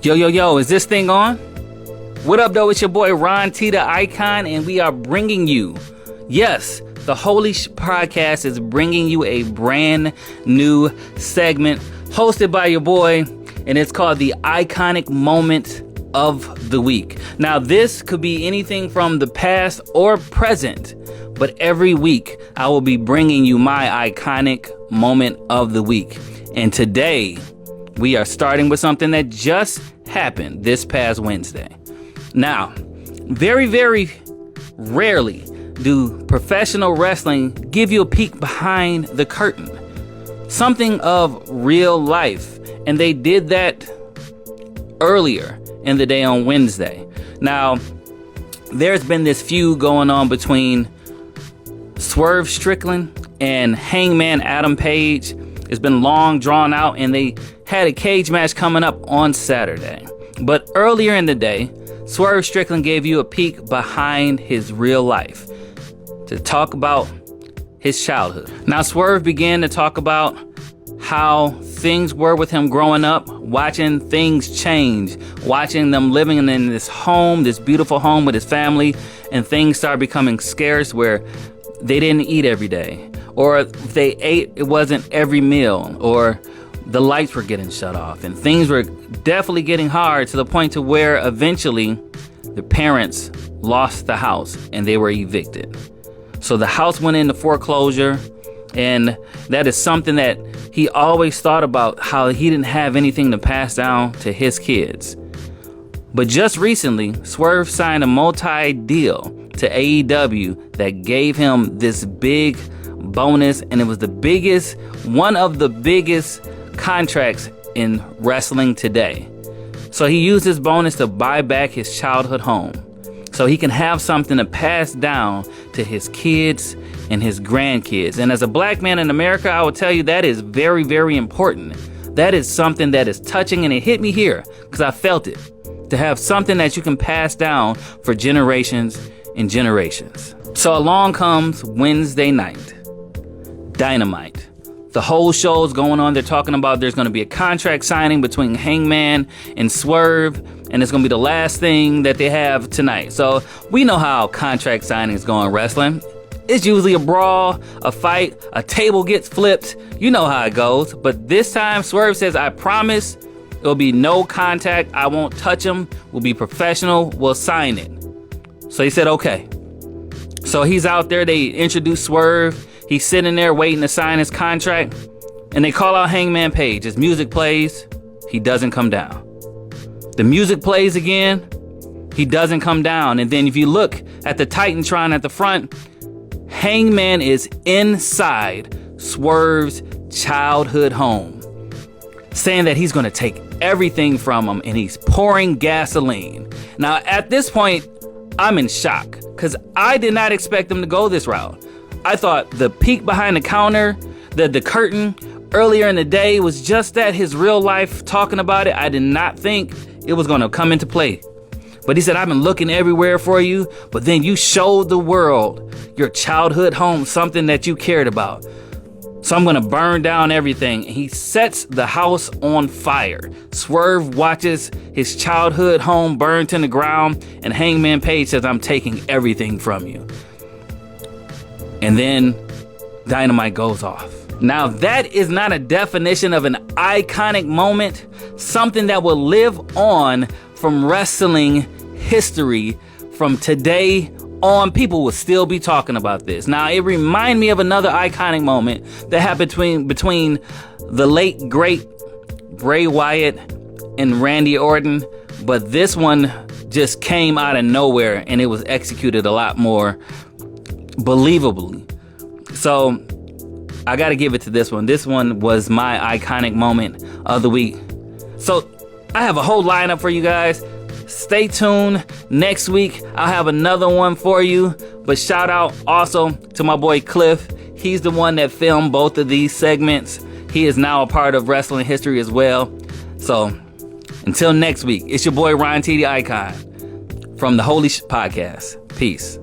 Yo, is this thing on? What up, though? It's your boy Ron T, the Icon, and we are bringing you, yes, the Holy Shhh podcast is bringing you a brand new segment hosted by your boy, and it's called the Iconic Moment of the Week. Now, this could be anything from the past or present, but every week I will be bringing you my iconic moment of the week. And today, we are starting with something that just happened this past Wednesday. Now, very, very rarely do professional wrestling give you a peek behind the curtain. Something of real life. And they did that earlier in the day on Wednesday. Now, there's been this feud going on between Swerve Strickland and Hangman Adam Page. It's been long drawn out, and they had a cage match coming up on Saturday. But earlier in the day, Swerve Strickland gave you a peek behind his real life to talk about his childhood. Now, Swerve began to talk about how things were with him growing up, watching things change, watching them living in this home, this beautiful home with his family, and things started becoming scarce where they didn't eat every day. Or if they ate, it wasn't every meal, or the lights were getting shut off, and things were definitely getting hard to the point to where eventually the parents lost the house and they were evicted. So the house went into foreclosure, and that is something that he always thought about, how he didn't have anything to pass down to his kids. But just recently, Swerve signed a multi-deal to AEW that gave him this big bonus, and it was one of the biggest contracts in wrestling today. So he used this bonus to buy back his childhood home so he can have something to pass down to his kids and his grandkids. And as a black man in America, I will tell you that is very, very important. That is something that is touching, and it hit me here because I felt it. To have something that you can pass down for generations and generations. So along comes Wednesday night. Dynamite. The whole show's going on. They're talking about there's going to be a contract signing between Hangman and Swerve, and it's going to be the last thing that they have tonight. So we know how contract signings go in wrestling. It's usually a brawl, a fight, a table gets flipped. You know how it goes. But this time, Swerve says, I promise there'll be no contact. I won't touch him. We'll be professional. We'll sign it. So he said, okay. So he's out there. They introduce Swerve. He's sitting there waiting to sign his contract, and they call out Hangman Page. His music plays, he doesn't come down. The music plays again, he doesn't come down. And then if you look at the Titantron at the front, Hangman is inside Swerve's childhood home, saying that he's going to take everything from him, and he's pouring gasoline. Now, at this point, I'm in shock because I did not expect him to go this route. I thought the peek behind the counter, the curtain earlier in the day was just that, his real life talking about it. I did not think it was going to come into play. But he said, I've been looking everywhere for you, but then you showed the world your childhood home, something that you cared about. So I'm going to burn down everything. And he sets the house on fire. Swerve watches his childhood home burn to the ground, and Hangman Page says, I'm taking everything from you. And then Dynamite goes off. Now, that is not a definition of an iconic moment, something that will live on from wrestling history from today on. People will still be talking about this. Now, it reminds me of another iconic moment that happened between the late, great Bray Wyatt and Randy Orton, but this one just came out of nowhere, and it was executed a lot more believably. So I gotta give it to this one. This one was my iconic moment of the week. So I have a whole lineup for you guys. Stay tuned. Next week I'll have another one for you. But shout out also to my boy Cliff. He's the one that filmed both of these segments. He is now a part of wrestling history as well. So until next week, it's your boy Ron T, the Icon, from the Holy Shhh podcast. Peace.